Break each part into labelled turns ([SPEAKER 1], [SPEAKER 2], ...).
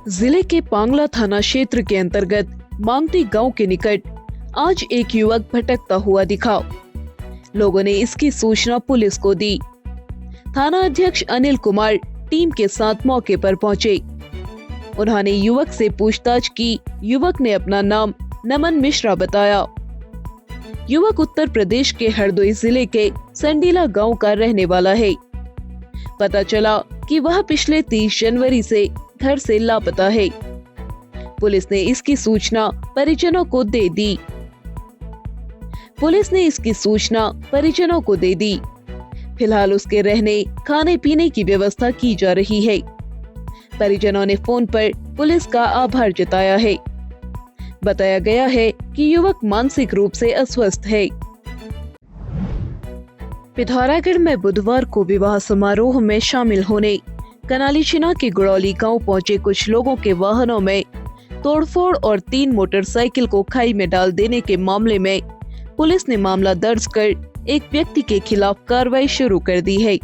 [SPEAKER 1] जिले के पांगला थाना क्षेत्र के अंतर्गत मांगटी गांव के निकट आज एक युवक भटकता हुआ दिखा। लोगों ने इसकी सूचना पुलिस को दी। थाना अध्यक्ष अनिल कुमार टीम के साथ मौके पर पहुंचे। उन्होंने युवक से पूछताछ की। युवक ने अपना नाम नमन मिश्रा बताया। युवक उत्तर प्रदेश के हरदोई जिले के संडीला गांव का रहने वाला है। पता चला कि वह पिछले 30 जनवरी से घर से लापता है। पुलिस ने इसकी सूचना परिजनों को दे दी। फिलहाल उसके रहने खाने पीने की व्यवस्था की जा रही है। परिजनों ने फोन पर पुलिस का आभार जताया है। बताया गया है कि युवक मानसिक रूप से अस्वस्थ है। पिथौरागढ़ में बुधवार को विवाह समारोह में शामिल होने कनालीछिना के गुड़ौली गांव पहुंचे कुछ लोगों के वाहनों में तोड़फोड़ और 3 मोटरसाइकिल को खाई में डाल देने के मामले में पुलिस ने मामला दर्ज कर एक व्यक्ति के खिलाफ कार्रवाई शुरू कर दी है।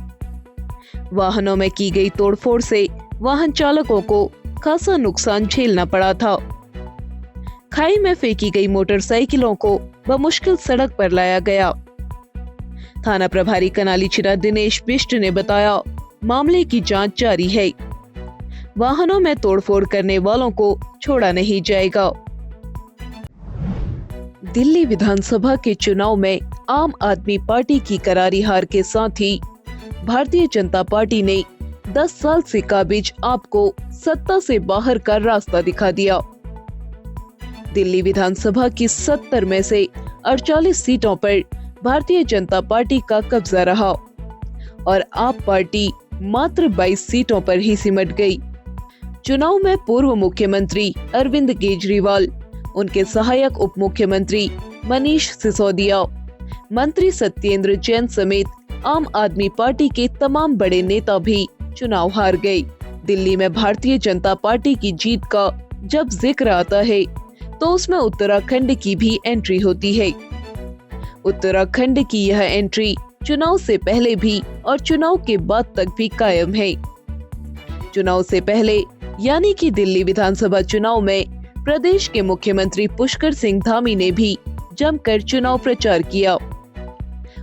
[SPEAKER 1] वाहनों में की गई तोड़फोड़ से वाहन चालकों को खासा नुकसान झेलना पड़ा था। खाई में फेंकी गई मोटरसाइकिलों को बमुश्किल सड़क पर लाया गया। थाना प्रभारी कनालीछिना दिनेश बिष्ट ने बताया, मामले की जांच जारी है। वाहनों में तोड़फोड़ करने वालों को छोड़ा नहीं जाएगा। दिल्ली विधानसभा के चुनाव में आम आदमी पार्टी की करारी हार के साथ ही भारतीय जनता पार्टी ने 10 साल से काबिज आपको सत्ता से बाहर का रास्ता दिखा दिया। दिल्ली विधानसभा की 70 में से 48 सीटों पर भारतीय जनता पार्टी का कब्जा रहा और आप पार्टी मात्र 22 सीटों पर ही सिमट गई। चुनाव में पूर्व मुख्यमंत्री अरविंद केजरीवाल, उनके सहायक उप मुख्यमंत्री मनीष सिसोदिया, मंत्री सत्येंद्र जैन समेत आम आदमी पार्टी के तमाम बड़े नेता भी चुनाव हार गए। दिल्ली में भारतीय जनता पार्टी की जीत का जब जिक्र आता है तो उसमें उत्तराखंड की भी एंट्री होती है। उत्तराखंड की यह एंट्री चुनाव से पहले भी और चुनाव के बाद तक भी कायम है। चुनाव से पहले यानी कि दिल्ली विधानसभा चुनाव में प्रदेश के मुख्यमंत्री पुष्कर सिंह धामी ने भी जमकर चुनाव प्रचार किया।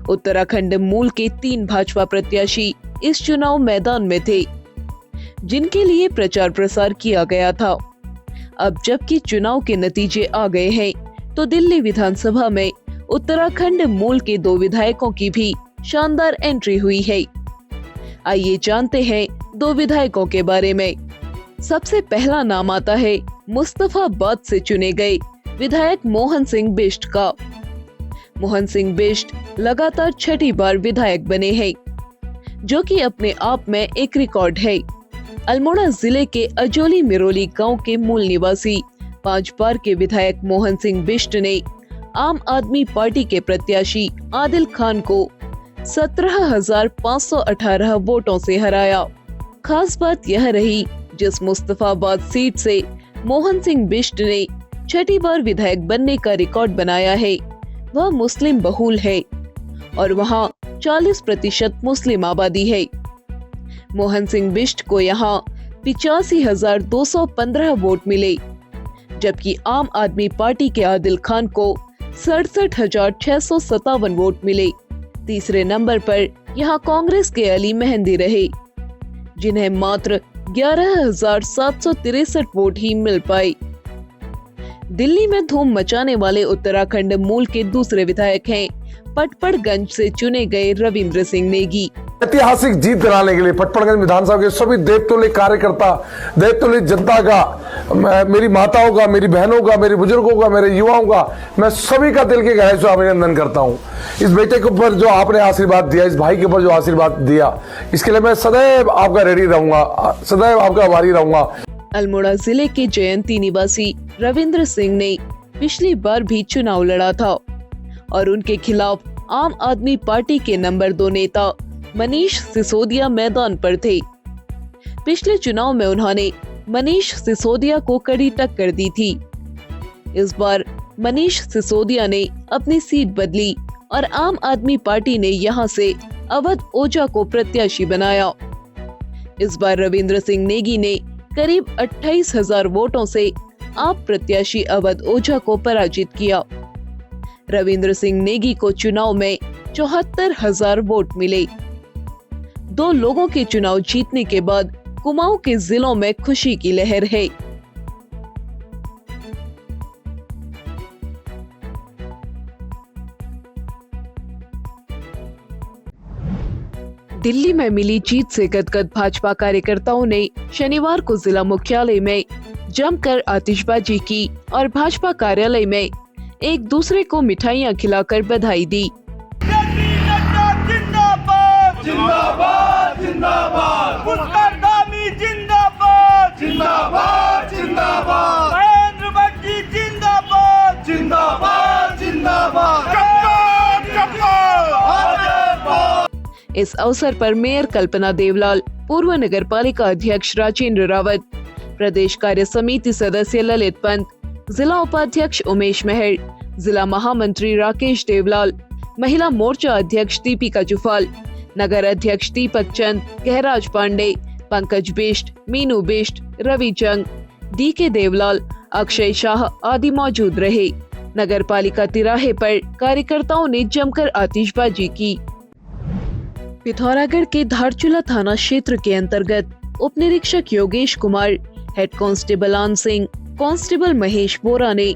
[SPEAKER 1] उत्तराखंड मूल के 3 भाजपा प्रत्याशी इस चुनाव मैदान में थे, जिनके लिए प्रचार प्रसार किया गया था। अब जबकि चुनाव के नतीजे आ गए हैं, तो दिल्ली विधानसभा में उत्तराखंड मूल के 2 विधायकों की भी शानदार एंट्री हुई है। आइए जानते हैं 2 विधायकों के बारे में। सबसे पहला नाम आता है मुस्तफाबाद से चुने गए विधायक मोहन सिंह बिष्ट का। मोहन सिंह बिष्ट लगातार 6ठी बार विधायक बने हैं, जो कि अपने आप में एक रिकॉर्ड है। अल्मोड़ा जिले के अजोली मिरोली गांव के मूल निवासी 5 बार के विधायक मोहन सिंह बिष्ट ने आम आदमी पार्टी के प्रत्याशी आदिल खान को 17,518 वोटों से हराया। खास बात यह रही, जिस मुस्तफाबाद सीट से मोहन सिंह बिष्ट ने 6ठी बार विधायक बनने का रिकॉर्ड बनाया है, वह मुस्लिम बहुल है और वहां 40% मुस्लिम आबादी है। मोहन सिंह बिष्ट को यहाँ 85,215 वोट मिले, जबकि आम आदमी पार्टी के आदिल खान को 67,657 वोट मिले। तीसरे नंबर पर यहाँ कांग्रेस के अली मेहंदी रहे, जिन्हें मात्र 11,763 वोट ही मिल पाए। दिल्ली में धूम मचाने वाले उत्तराखंड मूल के दूसरे विधायक हैं पटपड़गंज से चुने गए रविंद्र सिंह नेगी।
[SPEAKER 2] ऐतिहासिक जीत दिलाने के लिए पटपड़गंज विधानसभा के सभी देवतुल्य कार्यकर्ता, देवतुल्य जनता का, मेरी माताओं का, मेरी बहनों का, मेरे बुजुर्गों का, मेरे युवाओं का, मैं सभी का दिल के गहराई से अभिनंदन करता हूं। इस बेटे के ऊपर जो आपने आशीर्वाद दिया, इस भाई के ऊपर जो आशीर्वाद दिया, इसके लिए मैं सदैव आपका रेडी रहूंगा, सदैव आपका आभारी रहूंगा।
[SPEAKER 1] अल्मोड़ा जिले के जयंती निवासी रविंद्र सिंह ने पिछली बार भी चुनाव लड़ा था और उनके खिलाफ आम आदमी पार्टी के नंबर 2 नेता मनीष सिसोदिया मैदान पर थे। पिछले चुनाव में उन्होंने मनीष सिसोदिया को कड़ी टक्कर दी थी। इस बार मनीष सिसोदिया ने अपनी सीट बदली और आम आदमी पार्टी ने यहां से अवध ओझा को प्रत्याशी बनाया। इस बार रविंद्र सिंह नेगी ने करीब 28,000 वोटों से आप प्रत्याशी अवध ओझा को पराजित किया। रविंद्र सिंह नेगी को चुनाव में 74,000 वोट मिले। 2 लोगों के चुनाव जीतने के बाद कुमाऊं के जिलों में खुशी की लहर है। दिल्ली में मिली जीत से गदगद भाजपा कार्यकर्ताओं ने शनिवार को जिला मुख्यालय में जमकर आतिशबाजी की और भाजपा कार्यालय में एक दूसरे को मिठाइयां खिलाकर बधाई दी।
[SPEAKER 3] जिंदाबाद जिंदाबाद जिंदाबाद पुष्करधामी जिंदाबाद जिंदाबाद जिंदाबाद महेंद्र भट्टी जिंदाबाद जिंदाबाद जिंदाबाद
[SPEAKER 1] इस अवसर पर मेयर कल्पना देवलाल, पूर्व नगर पालिका अध्यक्ष राजेंद्र रावत, प्रदेश कार्य समिति सदस्य ललित पंत, जिला उपाध्यक्ष उमेश मेहर, जिला महामंत्री राकेश देवलाल, महिला मोर्चा अध्यक्ष दीपिका जुफाल, नगर अध्यक्ष दीपक चंद, गहराज पांडे, पंकज बिष्ट, मीनू बिष्ट, रवि जंग, डीके देवलाल, अक्षय शाह आदि मौजूद रहे। नगर पालिका तिराहे पर कार्यकर्ताओं ने जमकर आतिशबाजी की। पिथौरागढ़ के धारचूला थाना क्षेत्र के अंतर्गत उप निरीक्षक योगेश कुमार, हेड कांस्टेबल आन सिंह, कांस्टेबल महेश बोरा ने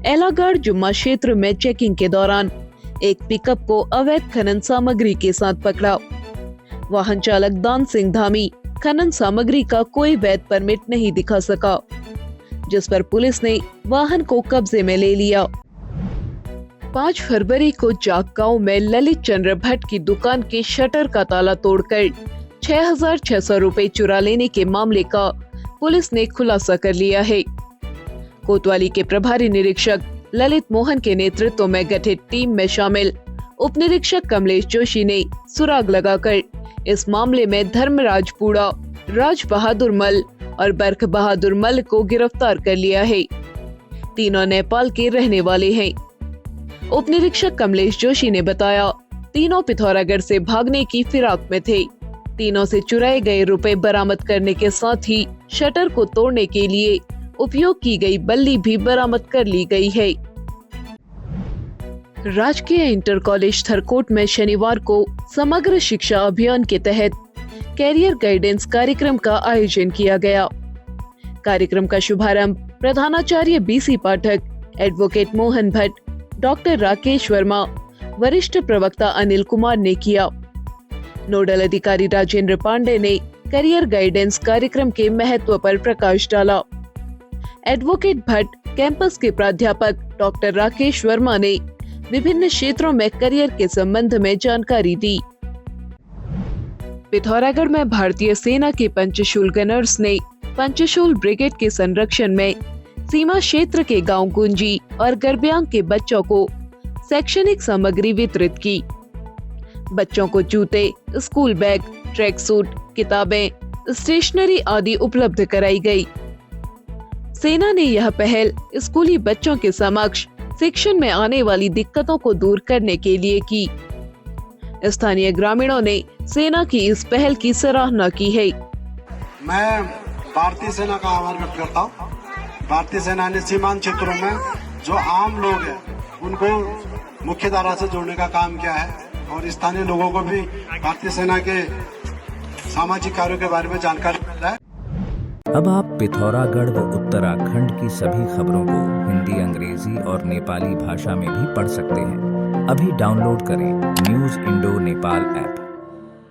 [SPEAKER 1] एलागढ़ जुम्मा क्षेत्र में चेकिंग के दौरान एक पिकअप को अवैध खनन सामग्री के साथ पकड़ा। वाहन चालक दान सिंह धामी खनन सामग्री का कोई वैध परमिट नहीं दिखा सका, जिस पर पुलिस ने वाहन को कब्जे में ले लिया। 5 फरवरी को जाग गांव में ललित चंद्र भट्ट की दुकान के शटर का ताला तोड़कर 6,600 रुपए चुरा लेने के मामले का पुलिस ने खुलासा कर लिया है। कोतवाली के प्रभारी निरीक्षक ललित मोहन के नेतृत्व में गठित टीम में शामिल उप निरीक्षक कमलेश जोशी ने सुराग लगाकर इस मामले में धर्मराज पूड़ा, राज बहादुर मल और बरख बहादुर मल को गिरफ्तार कर लिया है। तीनों नेपाल के रहने वाले हैं। उप निरीक्षक कमलेश जोशी ने बताया, तीनों पिथौरागढ़ से भागने की फिराक में थे। तीनों से चुराए गए रुपए बरामद करने के साथ ही शटर को तोड़ने के लिए उपयोग की गई बल्ली भी बरामद कर ली गई है। राजकीय इंटर कॉलेज थरकोट में शनिवार को समग्र शिक्षा अभियान के तहत कैरियर गाइडेंस कार्यक्रम का आयोजन किया गया। कार्यक्रम का शुभारंभ प्रधानाचार्य बीसी पाठक, एडवोकेट मोहन भट्ट, डॉक्टर राकेश वर्मा, वरिष्ठ प्रवक्ता अनिल कुमार ने किया। नोडल अधिकारी राजेंद्र पांडे ने करियर गाइडेंस कार्यक्रम के महत्व पर प्रकाश डाला। एडवोकेट भट्ट, कैंपस के प्राध्यापक डॉक्टर राकेश वर्मा ने विभिन्न क्षेत्रों में करियर के संबंध में जानकारी दी। पिथौरागढ़ में भारतीय सेना के पंचशूल गनर्स ने पंचशूल ब्रिगेड के संरक्षण में सीमा क्षेत्र के गांव गुंजी और गरब्यांग के बच्चों को शैक्षणिक सामग्री वितरित की। बच्चों को जूते, स्कूल बैग, ट्रैक सूट, किताबें, स्टेशनरी आदि उपलब्ध कराई गई। सेना ने यह पहल स्कूली बच्चों के समक्ष शिक्षण में आने वाली दिक्कतों को दूर करने के लिए की। स्थानीय ग्रामीणों ने सेना की इस पहल की सराहना की है।
[SPEAKER 4] मैं भारतीय सेना का आभार व्यक्त करता हूँ। भारतीय सेना ने सीमांत क्षेत्रों में जो आम लोग हैं उनको मुख्य धारा से जोड़ने का काम किया है और स्थानीय लोगों को भी भारतीय सेना के सामाजिक कार्यों के बारे में जानकारी मिल रहा है।
[SPEAKER 5] अब आप पिथौरागढ़ व उत्तराखंड की सभी खबरों को हिंदी, अंग्रेजी और नेपाली भाषा में भी पढ़ सकते हैं। अभी डाउनलोड करें न्यूज़ इंडो नेपाल ऐप।